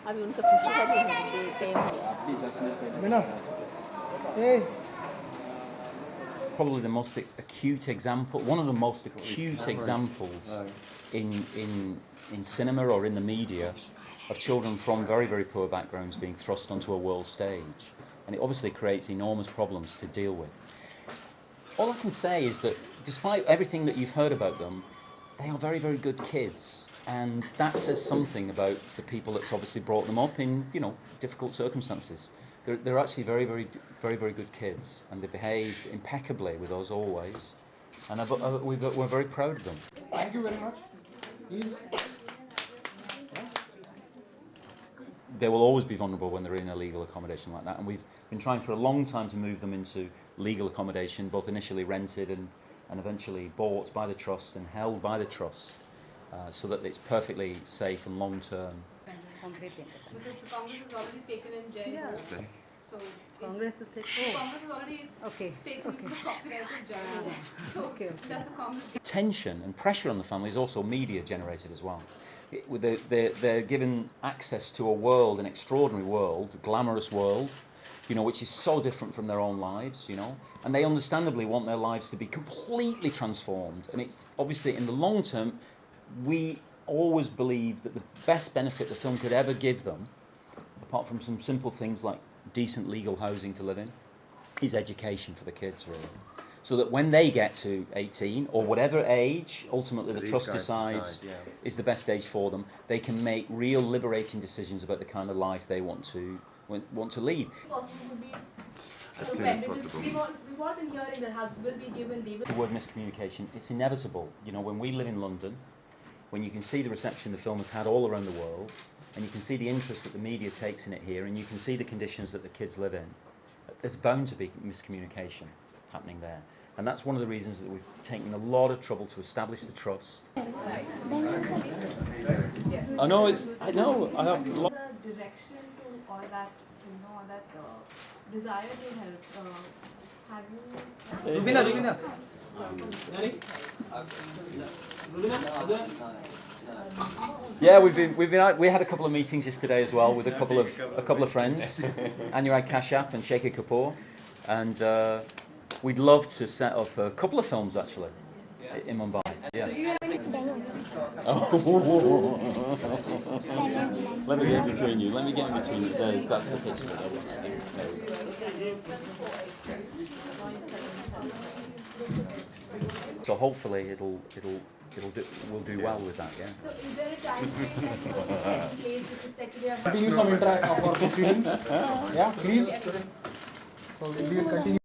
अभी उनका Probably the most acute example, one of the most acute examples in cinema or in the media of children from very, very poor backgrounds being thrust onto a world stage. And it obviously creates enormous problems to deal with. All I can say is that despite everything that you've heard about them, they are very, very good kids. And that says something about the people that's obviously brought them up in, you know, difficult circumstances. They're actually very, very, very, very good kids, and they behaved impeccably with us always, and we're very proud of them. Thank you very much. Please. They will always be vulnerable when they're in a legal accommodation like that, and we've been trying for a long time to move them into legal accommodation, both initially rented and eventually bought by the trust and held by the trust, so that it's perfectly safe and long-term. Because the Congress has already taken in jail. Yeah. So Congress is taking. Congress has already taken the copyright of jail. So does the Congress? Tension and pressure on the family is also media generated as well. They're given access to a world, an extraordinary world, a glamorous world, you know, which is so different from their own lives, you know, and they understandably want their lives to be completely transformed. And it's obviously in the long term, we always believed that the best benefit the film could ever give them, apart from some simple things like decent legal housing to live in, is education for the kids, really. So that when they get to 18, or whatever age, ultimately the trust decides is the best age for them, they can make real liberating decisions about the kind of life they want to lead. As soon as possible. We've all been hearing that houses will be given The word miscommunication, it's inevitable. You know, when we live in London, when you can see the reception the film has had all around the world, and you can see the interest that the media takes in it here, and you can see the conditions that the kids live in, there's bound to be miscommunication happening there. And that's one of the reasons that we've taken a lot of trouble to establish the trust. I know, I have a lot. Direction to all that, you know, all that desire to help. Have you? Rubina. Yeah, we had a couple of meetings yesterday as well with a couple of friends, Anurag Kashyap and Shekhar Kapoor, and we'd love to set up a couple of films actually in Mumbai. Yeah. Let me get in between you. Let me get in between you. That's the picture. So hopefully we'll do well with that, yeah. So is there a time frame that you want to set in place with respect to their? Continue some interaction for the students. Yeah, please. So we will continue.